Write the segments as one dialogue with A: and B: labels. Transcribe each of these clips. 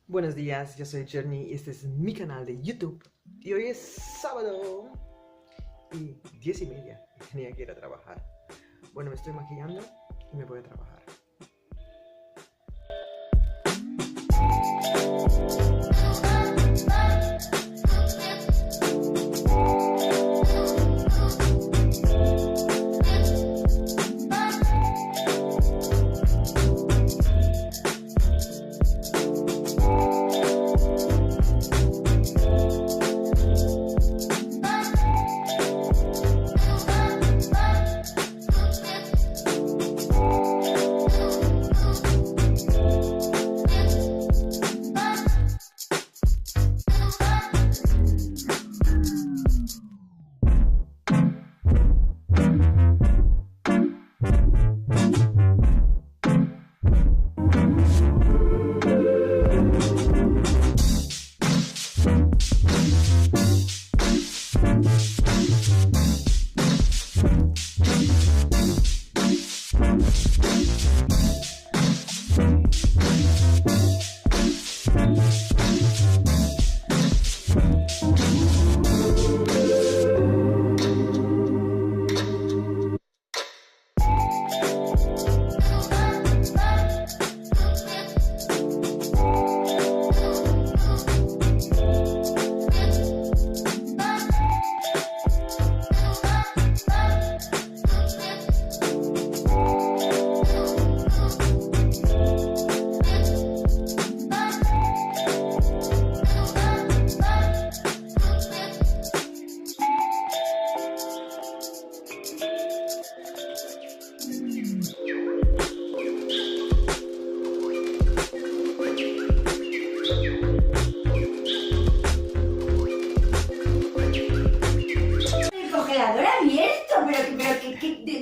A: Buenos días, yo soy Journey y este es mi canal de YouTube. Y hoy es sábado y 10:30 y tenía que ir a trabajar. Bueno, me estoy maquillando y me voy a trabajar.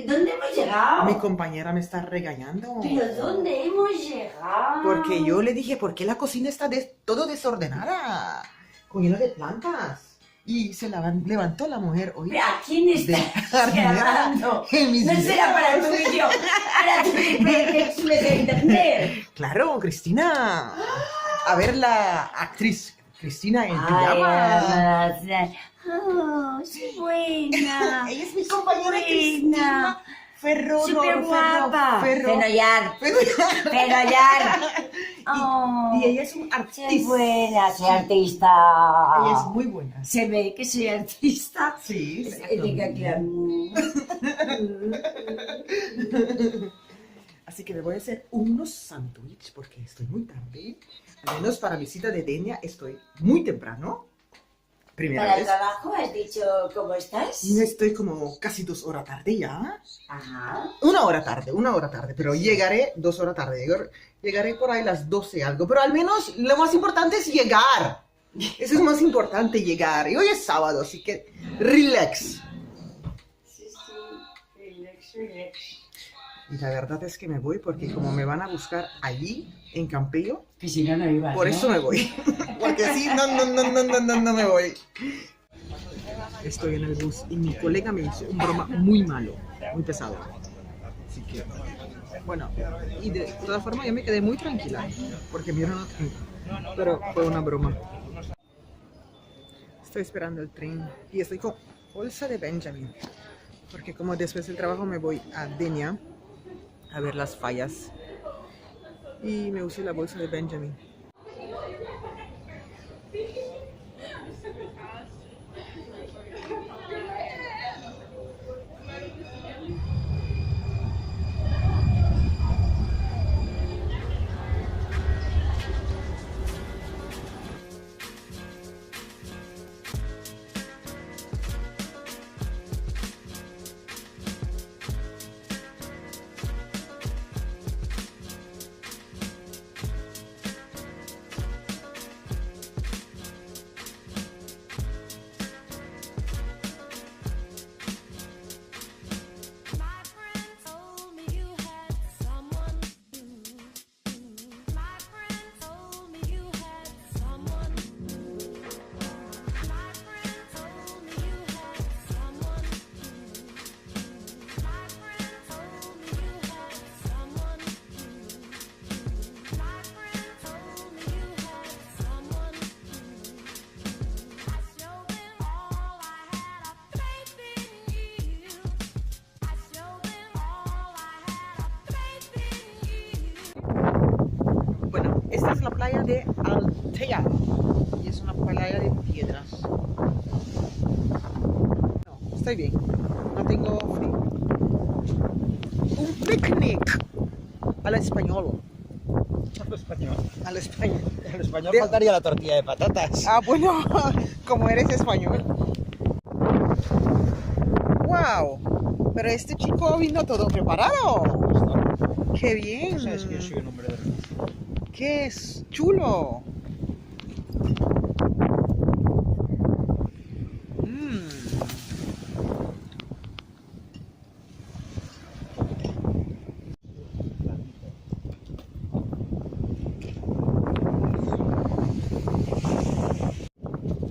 B: ¿Dónde hemos llegado?
A: Mi compañera me está regañando.
B: ¿Pero dónde hemos llegado?
A: Porque yo le dije, ¿por qué la cocina está todo desordenada? Con lleno de plantas. Y se levantó la mujer hoy.
B: ¿Pero a quién estás llamando? No será para tu vídeo, para tu que subes a internet.
A: Claro, Cristina. A ver la actriz Cristina en
B: pijama.
A: pijama.
B: Oh, sí, buena.
A: Ella es mi compañera
B: buena.
A: Cristina. Ferro,
B: Súper guapa.
A: Fenollar.
B: Oh,
A: Y ella es un
B: soy
A: artista.
B: buena, soy artista.
A: Ella es muy buena.
B: Se ve que soy artista.
A: Sí,
B: Diga, claro.
A: Así que me voy a hacer unos sándwiches porque estoy muy tarde. Al menos para mi cita de Denia estoy muy temprano. Primera
B: Para el
A: vez.
B: trabajo has dicho cómo estás.
A: Estoy como casi 2 horas tarde ya.
B: Ajá.
A: 1 hora tarde, pero llegaré 2 horas tarde. Llegaré por ahí las 12 algo, pero al menos lo más importante es llegar. Eso es más importante, llegar. Y hoy es sábado, así que relax.
B: Sí, relax.
A: Y la verdad es que me voy porque como me van a buscar allí, en Campello,
B: Que si no, no iba.
A: por eso me voy. Porque así no me voy. Estoy en el bus y mi colega me hizo un broma muy malo, muy pesado. Así que, bueno, y de todas formas yo me quedé muy tranquila porque vieron el tren, pero fue una broma. Estoy esperando el tren y estoy con bolsa de Benjamin, porque como después del trabajo me voy a Denia a ver las fallas y me usé la bolsa de Benjamin. Esta es la playa de Altea y es una playa de piedras. No, estoy bien, no tengo frío. Un picnic al español.
C: Al español.
A: Al español.
C: Al español faltaría la tortilla de patatas.
A: Ah, bueno, como eres español. ¡Wow! Pero este chico vino todo preparado. ¡Qué bien!
C: No sabes que yo soy un hombre de refugio.
A: ¡Qué es chulo!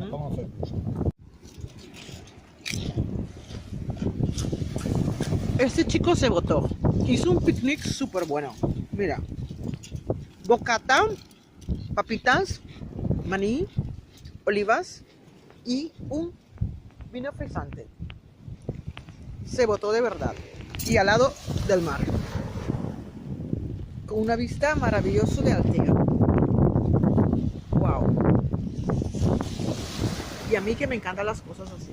C: ¿Cómo fue?
A: Este chico se botó. Hizo un picnic súper bueno. Mira. Bocata, papitas, maní, olivas y un vino fresante. Se botó de verdad. Y al lado del mar. Con una vista maravillosa de Altea. Wow. Y a mí que me encantan las cosas así.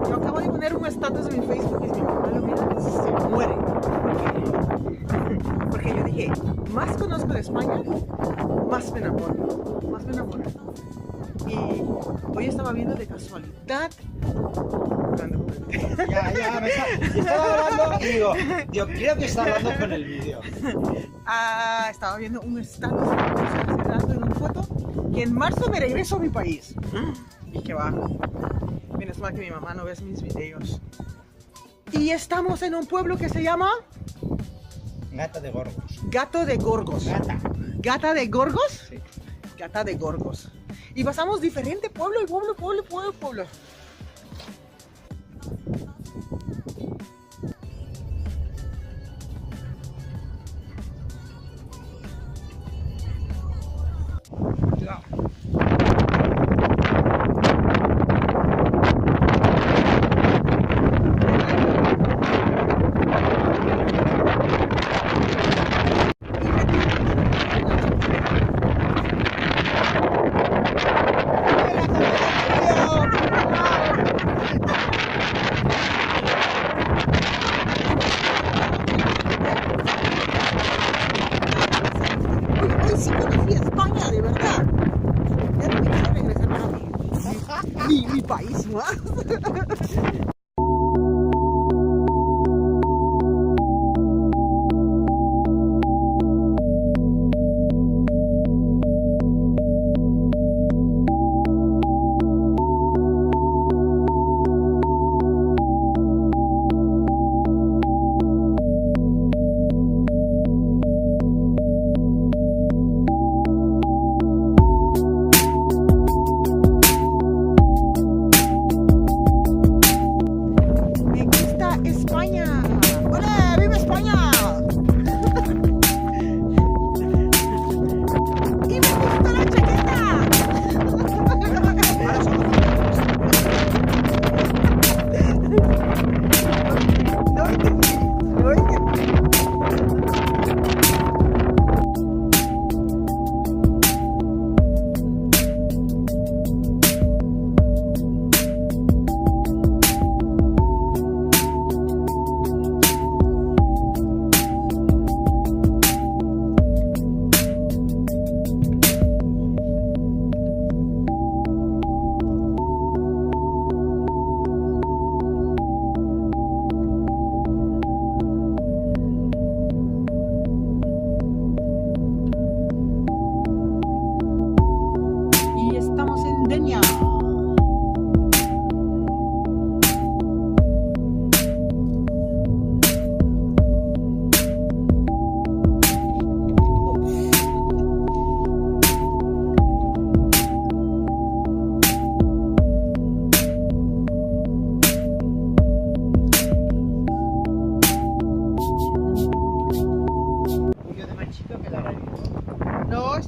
A: Yo acabo de poner un estatus en mi Facebook y mi mamá lo mira y se muere. Porque yo dije, más conozco de España, más me enamoro. Más me enamoro. Y hoy estaba viendo de casualidad.
C: Ya, estaba hablando y digo, yo creo que está hablando con el vídeo.
A: Estaba viendo un estatus en una foto que en marzo me regreso a mi país. Y que va. Menos mal que mi mamá no ve mis videos. Y estamos en un pueblo que se llama
C: Gata de Gorgos.
A: Gato de Gorgos. ¿Gata de Gorgos?
C: Sí.
A: Gata de Gorgos. Y pasamos diferente pueblo y pueblo. Hoy sí conocí España, de verdad. Ya no me quiero regresar a mi país más.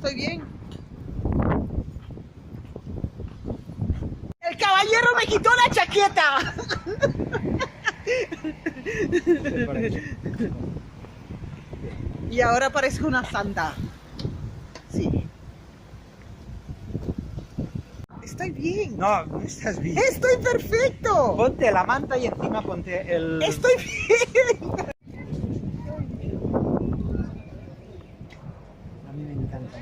A: estoy bien. El caballero me quitó la chaqueta. Y ahora parezco una santa. Sí. Estoy bien.
C: No, no estás bien.
A: Estoy perfecto.
C: Ponte la manta y encima ponte el...
A: Estoy bien.
C: A mí me encanta.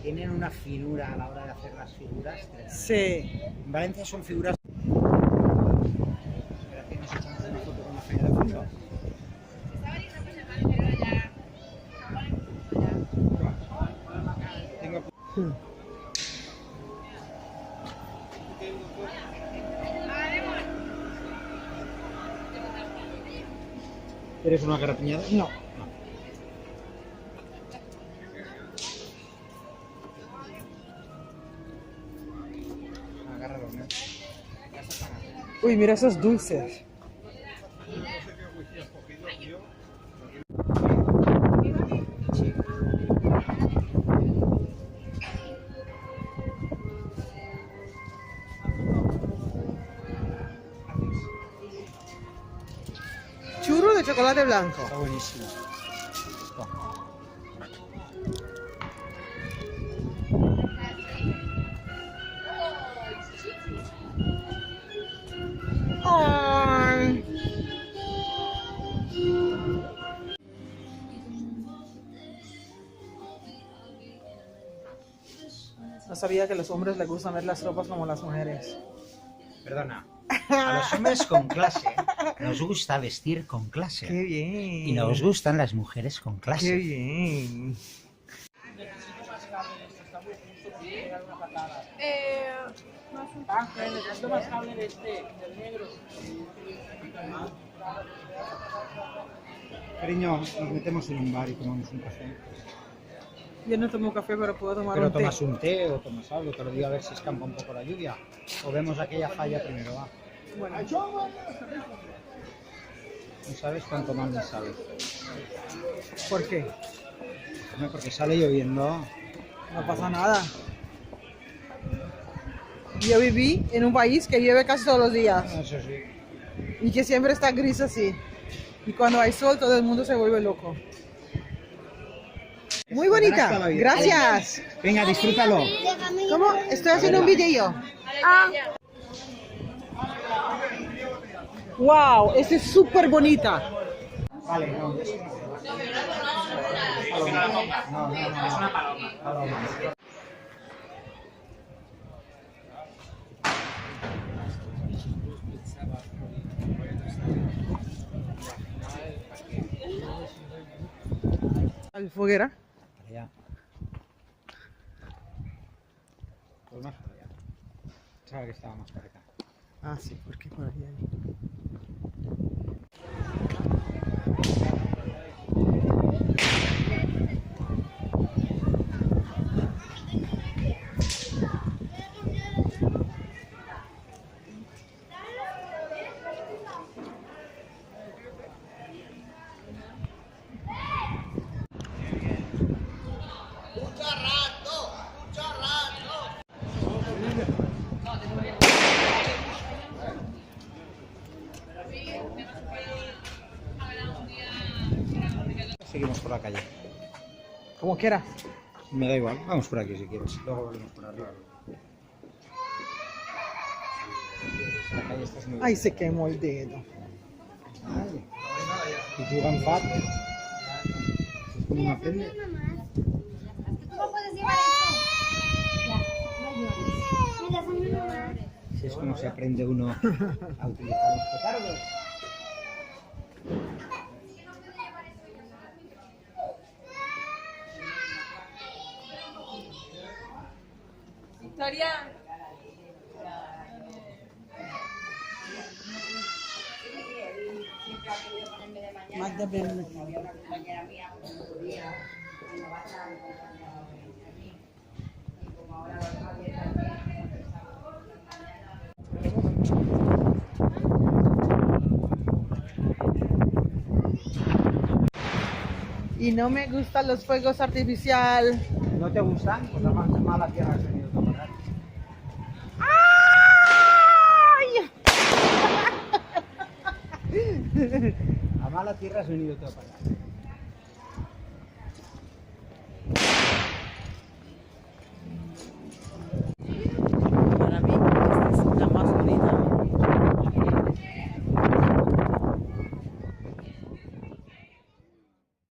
C: Tienen una finura a la hora de hacer las figuras.
A: Sí.
C: En Valencia son figuras... Espérate, nos echamos una foto con la feria de fondo. Tengo... ¿Quieres una garrapiñada?
A: No.
C: Agárralo, ¿no?
A: Uy, mira esos dulces. Churro de chocolate blanco.
C: Está buenísimo.
A: Ay. No sabía que a los hombres les gusta ver las ropas como las mujeres.
C: Perdona. A los hombres con clase nos gusta vestir con clase.
A: ¡Qué bien!
C: Y nos gustan las mujeres con clase.
A: ¡Qué bien!
C: Cariño, nos metemos en un bar y tomamos un café.
A: Yo no tomo café, pero puedo tomar
C: Pero
A: un té.
C: tomas un té o tomas algo, te lo digo a ver si escampa un poco la lluvia. O vemos aquella falla primero, va.
A: Bueno,
C: No sabes cuánto mal me sale.
A: ¿por qué?
C: No, porque sale lloviendo.
A: No pasa nada. Yo viví en un país que llueve casi todos los días
C: Eso sí.
A: y que siempre está gris así. Y cuando hay sol todo el mundo se vuelve loco. Muy bonita, gracias.
C: Venga, disfrútalo.
A: ¿Cómo? Estoy haciendo un video. Wow, esta es súper bonita.
C: Vale, no, eso no. No. Es una paloma.
A: ¿Al foguera?
C: Para allá. Pues más para allá. Pensaba que estaba más para acá.
A: Ah, sí, porque por ahí hay.
C: Seguimos por la calle.
A: Como quiera.
C: Me da igual, vamos por aquí si quieres. Luego volvemos por arriba. La calle está muy
A: Ay, se quemó el dedo.
C: Ay. Y tú, Ganfat. ¿Cómo aprende?
D: ¿Cómo puedes llevar eso? Ya, no llores. Mira, son mi mamá.
C: Si es como se aprende uno a utilizar los petardos.
B: Victoria.
A: Magda Ben. Y no me gustan los fuegos artificiales.
C: ¿No te gustan? Pues a mala tierra has venido tú a parar.
A: ¡Ay!
C: A mala tierra has venido tú a parar.